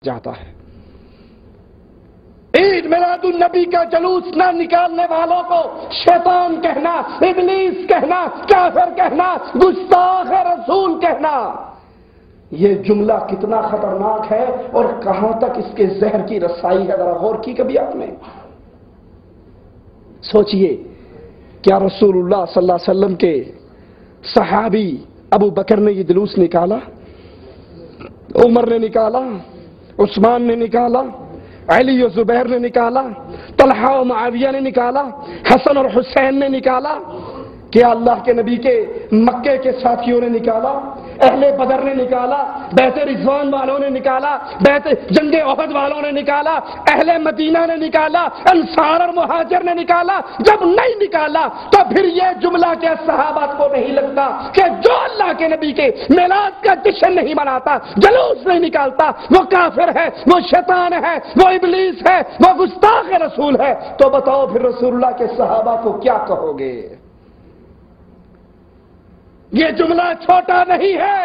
جاتا ہے۔ عید میلاد النبی کا جلوس نہ نکالنے والوں کو شیطان کہنا، ابلیس کہنا، کافر کہنا، گستاخ رسول کہنا، یہ جملہ کتنا خطرناک ہے اور کہاں تک اس کے زہر کی رسائی ہے، ذرا غور کی کبھی آپ نے؟ سوچئے، کیا رسول اللہ صلی اللہ علیہ وسلم کے صحابی ابو بکر نے یہ جلوس نکالا؟ عمر نے نکالا، عثمان نے نکالا، علی و زبیر نے نکالا، طلحہ و معاویہ نے نکالا، حسن اور حسین نے نکالا؟ کیا اللہ کے نبی کے مکے کے ساتھیوں نے نکالا؟ اہل بدر نے نکالا؟ بیت رضوان والوں نے نکالا؟ بیت جنگ احد والوں نے نکالا؟ اہل مدینہ نے نکالا؟ انصار اور مہاجر نے نکالا؟ جب نہیں نکالا تو پھر یہ جملہ کیا صحابہ کو نہیں لگتا کہ جو اللہ کے نبی کے میلاد کا جشن نہیں مناتا، جلوس نہیں نکالتا، وہ کافر ہے، وہ شیطان ہے، وہ ابلیس ہے، وہ گستاخ رسول ہے؟ تو بتاؤ پھر رسول اللہ کے صحابہ کو کیا کہو گے؟ یہ جملہ چھوٹا نہیں ہے،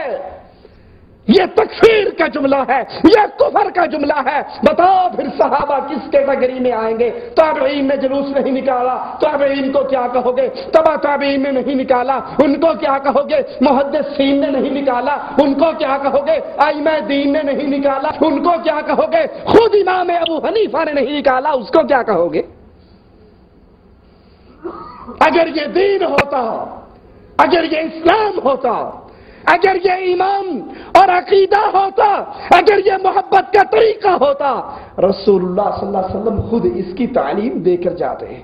یہ تکفیر کا جملہ ہے، یہ کفر کا جملہ ہے۔ بتاؤ پھر صحابہ کس کیٹیگری میں آئیں گے؟ تابعین نے جلوس نہیں نکالا، تابعین کو کیا کہو گے؟ تبع تابعین نے نہیں نکالا، ان کو کیا کہو گے؟ محدثین نے نہیں نکالا، ان کو کیا کہو گے؟ ائمہ دین نے نہیں نکالا، ان کو کیا کہو گے؟ خود امام ابو حنیفہ نے نہیں نکالا، اس کو کیا کہو گے؟ اگر یہ دین ہوتا، اگر یہ اسلام ہوتا، اگر یہ ایمان اور عقیدہ ہوتا، اگر یہ محبت کا طریقہ ہوتا، رسول اللہ صلی اللہ علیہ وسلم خود اس کی تعلیم دے کر جاتے ہیں،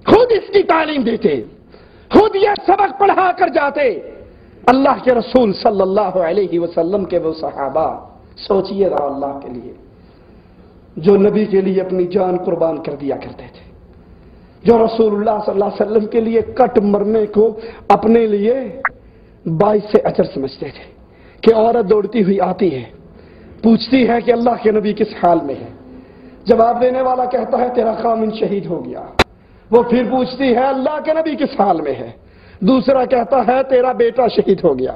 خود اس کی تعلیم دیتے، خود یہ سبق پڑھا کر جاتے۔ اللہ کے رسول صلی اللہ علیہ وسلم کے وہ صحابہ، سوچئے ذرا اللہ کے لیے، جو نبی کے لیے اپنی جان قربان کر دیا کرتے تھے، جو رسول اللہ صلی اللہ علیہ وسلم کے لیے کٹ مرنے کو اپنے لیے باعث اجر سمجھتے تھے، کہ عورت دوڑتی ہوئی آتی ہے، پوچھتی ہے کہ اللہ کے نبی کس حال میں ہے؟ جواب دینے والا کہتا ہے تیرا خامن شہید ہو گیا۔ وہ پھر پوچھتی ہے اللہ کے نبی کس حال میں ہے؟ دوسرا کہتا ہے تیرا بیٹا شہید ہو گیا۔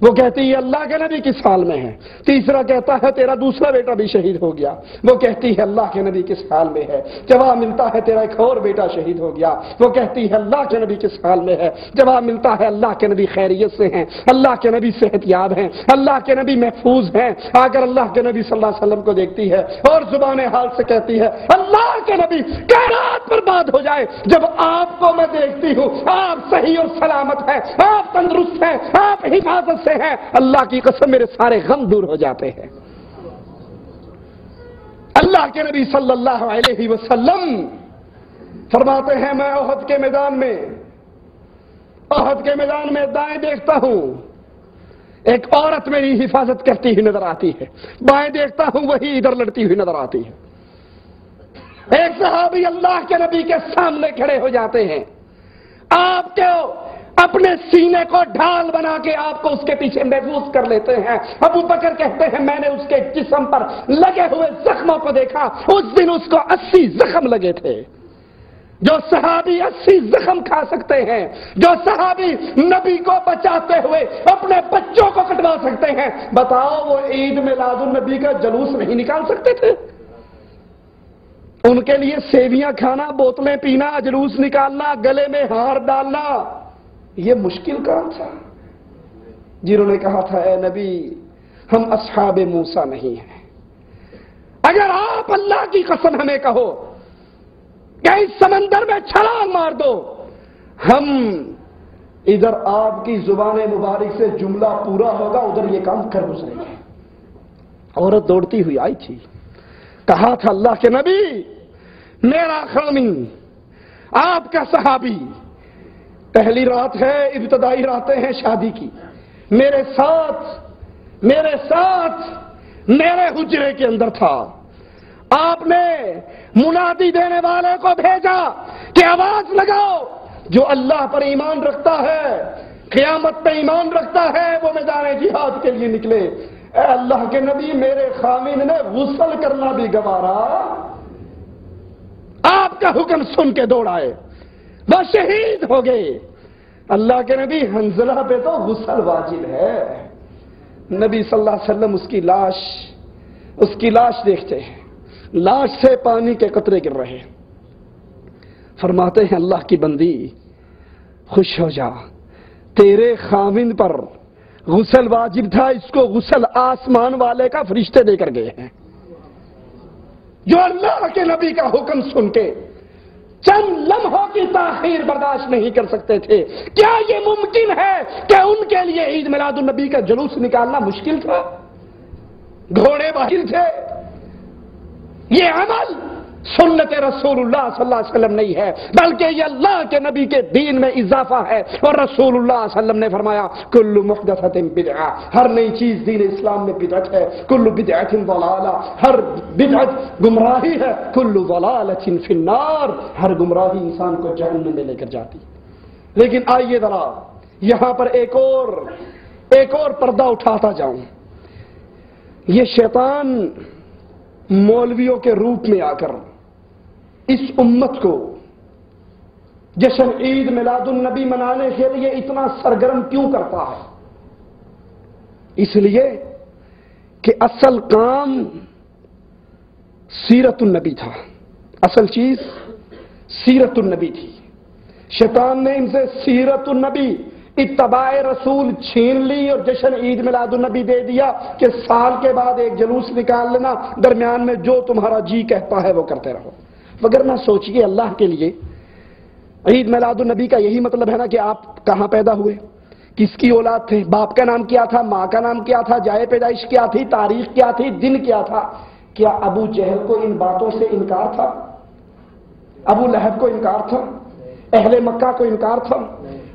وہ کہتی ہے اللہ کے نبی کس حال میں ہے؟ تیسرا کہتا ہے تیرا دوسرا بیٹا بھی شہید ہو گیا۔ وہ کہتی ہے اللہ کے نبی کس حال میں ہے؟ جواب ملتا ہے تیرا ایک اور بیٹا شہید ہو گیا۔ وہ کہتی ہے اللہ کے نبی کس حال میں ہے؟ جواب ملتا ہے اللہ کے نبی خیریت سے ہیں، اللہ کے نبی صحت یاب ہیں، اللہ کے نبی محفوظ ہیں۔ اگر اللہ کے نبی صلی اللہ علیہ وسلم کو دیکھتی ہے اور زبان حال سے کہتی ہے اللہ کے نبی کائنات برباد ہو جائے، جب آپ کو میں دیکھتی ہوں آپ صحیح اور سلامت ہیں، آپ تندرست ہیں، آپ حفاظت سے ہیں، اللہ کی قسم میرے سارے غم دور ہو جاتے ہیں۔ اللہ کے نبی صلی اللہ علیہ وسلم فرماتے ہیں میں احد کے میدان میں دائیں دیکھتا ہوں، ایک عورت میری حفاظت کرتی ہوئی نظر آتی ہے، بائیں دیکھتا ہوں وہی ادھر لڑتی ہوئی نظر آتی ہے۔ ایک صحابی اللہ کے نبی کے سامنے کھڑے ہو جاتے ہیں، آپ کو اپنے سینے کو ڈھال بنا کے آپ کو اس کے پیچھے محفوظ کر لیتے ہیں۔ ابو بکر کہتے ہیں میں نے اس کے جسم پر لگے ہوئے زخموں کو دیکھا، اس دن اس کو 80 زخم لگے تھے۔ جو صحابی 80 زخم کھا سکتے ہیں، جو صحابی نبی کو بچاتے ہوئے اپنے بچوں کو کٹوا سکتے ہیں، بتاؤ وہ عید میلاد النبی کا جلوس نہیں نکال سکتے تھے؟ ان کے لیے سیویاں کھانا، بوتلیں پینا، جلوس نکالنا، گلے میں ہار ڈالنا یہ مشکل کام تھا؟ جنہوں نے کہا تھا اے نبی ہم اصحاب موسیٰ نہیں ہیں، اگر آپ اللہ کی قسم ہمیں کہو کہ اس سمندر میں چھلانگ مار دو، ہم ادھر آپ کی زبان مبارک سے جملہ پورا ہوگا، ادھر یہ کام کر گزریں گے۔ عورت دوڑتی ہوئی آئی تھی، کہا تھا اللہ کے نبی میرا خامن آپ کا صحابی، پہلی رات ہے، ابتدائی راتیں ہیں شادی کی، میرے ساتھ میرے حجرے کے اندر تھا، آپ نے منادی دینے والے کو بھیجا کہ آواز لگاؤ جو اللہ پر ایمان رکھتا ہے، قیامت پہ ایمان رکھتا ہے، وہ میدان جہاد کے لیے نکلے۔ اے اللہ کے نبی میرے خامن نے غسل کرنا بھی گوارا، آپ کا حکم سن کے دوڑ آئے، وہ شہید ہو گئے۔ اللہ کے نبی حنظلہ پہ تو غسل واجب ہے، نبی صلی اللہ علیہ وسلم اس کی لاش دیکھتے ہیں، لاش سے پانی کے قطرے گر رہے ہیں، فرماتے ہیں اللہ کی بندی خوش ہو جا، تیرے خاوند پر غسل واجب تھا، اس کو غسل آسمان والے کا فرشتے دے کر گئے ہیں، جو اللہ کے نبی کا حکم سن کے چند لمحوں کی تاخیر برداشت نہیں کر سکتے تھے۔ کیا یہ ممکن ہے کہ ان کے لیے عید میلاد النبی کا جلوس نکالنا مشکل تھا؟ گھوڑے باہر تھے؟ یہ عمل سنت رسول اللہ صلی اللہ علیہ وسلم نہیں ہے، بلکہ یہ اللہ کے نبی کے دین میں اضافہ ہے، اور رسول اللہ صلی اللہ علیہ وسلم نے فرمایا کل محدثۃ بدعہ، ہر نئی چیز دین اسلام میں بدعت ہے، کل بدعۃ ضلالہ، ہر بدعت گمراہی ہے، کل ضلالۃ فی النار، ہر گمراہی انسان کو جہنم میں لے کر جاتی۔ لیکن آئیے ذرا یہاں پر ایک اور پردہ اٹھاتا جاؤں۔ یہ شیطان مولویوں کے روپ میں آ کر اس امت کو جشن عید میلاد النبی منانے کے لیے اتنا سرگرم کیوں کرتا ہے؟ اس لیے کہ اصل کام سیرت النبی تھا، اصل چیز سیرت النبی تھی۔ شیطان نے ان سے سیرت النبی، اتباع رسول چھین لی اور جشن عید میلاد النبی دے دیا کہ سال کے بعد ایک جلوس نکال لینا، درمیان میں جو تمہارا جی کہتا ہے وہ کرتے رہو۔ مگر نہ سوچئے اللہ کے لیے عید میلاد النبی کا یہی مطلب ہے نا کہ آپ کہاں پیدا ہوئے، کس کی اولاد تھے، باپ کا نام کیا تھا، ماں کا نام کیا تھا، جائے پیدائش کیا تھی، تاریخ کیا تھی، دن کیا تھا۔ کیا ابو جہل کو ان باتوں سے انکار تھا؟ ابو لہب کو انکار تھا؟ اہل مکہ کو انکار تھا؟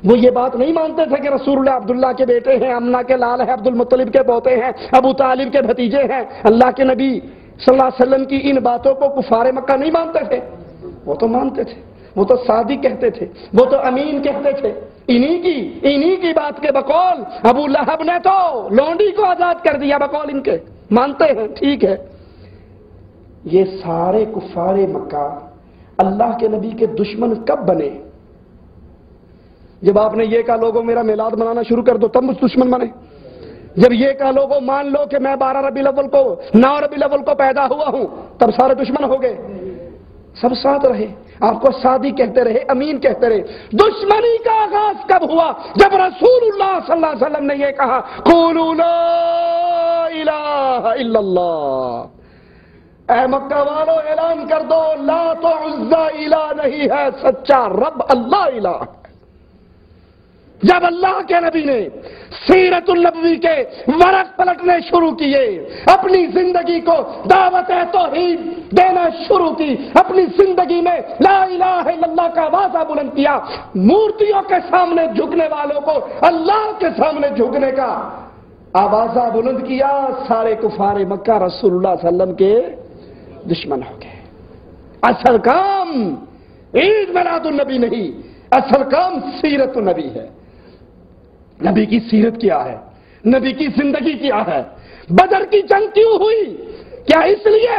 وہ یہ بات نہیں مانتے تھے کہ رسول اللہ عبداللہ کے بیٹے ہیں، امنہ کے لال ہیں، عبد المطلب کے پوتے ہیں، ابو طالب کے بھتیجے ہیں؟ اللہ کے نبی صلی اللہ علیہ وسلم کی ان باتوں کو کفار مکہ نہیں مانتے تھے؟ وہ تو مانتے تھے، وہ تو صادق کہتے تھے، وہ تو امین کہتے تھے۔ انہی کی بات کے بقول ابو لہب نے تو لونڈی کو آزاد کر دیا، بقول ان کے مانتے ہیں، ٹھیک ہے۔ یہ سارے کفار مکہ اللہ کے نبی کے دشمن کب بنے؟ جب آپ نے یہ کہا لوگوں میرا میلاد منانا شروع کر دو، تب مجھ دشمن بنے۔ جب یہ کہا لوگوں مان لو کہ میں 12 ربیع الاول کو 9 ربیع الاول کو پیدا ہوا ہوں، تب سارے دشمن ہو گئے۔ سب ساتھ رہے، آپ کو صادق کہتے رہے، امین کہتے رہے۔ دشمنی کا آغاز کب ہوا؟ جب رسول اللہ صلی اللہ علیہ وسلم نے یہ کہا قولوا لا الہ الا اللہ، اے مکہ والو اعلان کر دو لات و عزیٰ الہ نہیں ہے، سچا رب اللہ الہ ہے۔ جب اللہ کے نبی نے سیرت النبوی کے ورق پلٹنے شروع کیے، اپنی زندگی کو دعوت توحید دینا شروع کی، اپنی زندگی میں لا الہ الا اللہ کا آوازہ بلند کیا، مورتیوں کے سامنے جھکنے والوں کو اللہ کے سامنے جھکنے کا آوازہ بلند کیا، سارے کفار مکہ رسول اللہ صلی اللہ علیہ وسلم کے دشمن ہو گئے۔ اصل کام عید میلاد النبی نہیں، اصل کام سیرت النبی ہے۔ نبی کی سیرت کیا ہے؟ نبی کی زندگی کیا ہے؟ بدر کی جنگ کیوں ہوئی؟ کیا اس لیے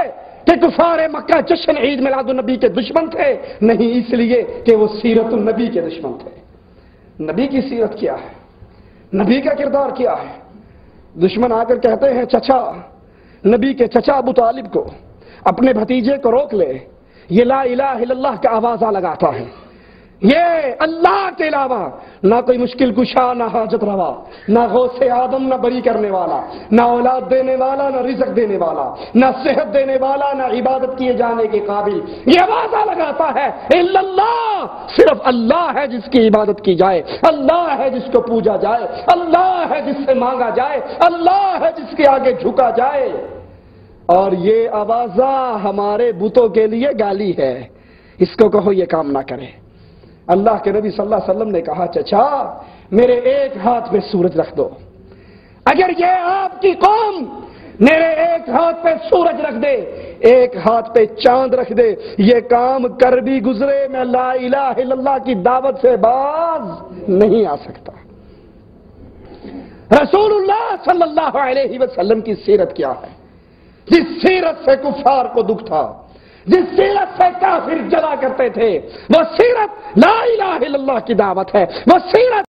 کہ کفار مکہ جشن عید میلاد النبی کے دشمن تھے؟ نہیں، اس لیے کہ وہ سیرت النبی کے دشمن تھے۔ نبی کی سیرت کیا ہے؟ نبی کا کردار کیا ہے؟ دشمن آ کر کہتے ہیں چچا، نبی کے چچا ابو طالب کو، اپنے بھتیجے کو روک لے، یہ لا الہ الا اللہ کا آوازہ لگاتا ہے، یہ اللہ کے علاوہ نہ کوئی مشکل کشا، نہ حاجت روا، نہ غوث آدم، نہ بری کرنے والا، نہ اولاد دینے والا، نہ رزق دینے والا، نہ صحت دینے والا، نہ عبادت کیے جانے کے قابل، یہ آوازہ لگاتا ہے الا اللہ، صرف اللہ ہے جس کی عبادت کی جائے، اللہ ہے جس کو پوجا جائے، اللہ ہے جس سے مانگا جائے، اللہ ہے جس کے آگے جھکا جائے۔ اور یہ آوازہ ہمارے بتوں کے لیے گالی ہے، اس کو کہو یہ کام نہ کرے۔ اللہ کے نبی صلی اللہ علیہ وسلم نے کہا چچا میرے ایک ہاتھ پہ سورج رکھ دو، اگر یہ آپ کی قوم میرے ایک ہاتھ پہ سورج رکھ دے، ایک ہاتھ پہ چاند رکھ دے، یہ کام کر بھی گزرے میں لا الہ الا اللہ کی دعوت سے باز نہیں آ سکتا۔ رسول اللہ صلی اللہ علیہ وسلم کی سیرت کیا ہے؟ جس سیرت سے کفار کو دکھ تھا، جس سیرت سے کافر جلا کرتے تھے، وہ سیرت لا الہ الا اللہ کی دعوت ہے، وہ سیرت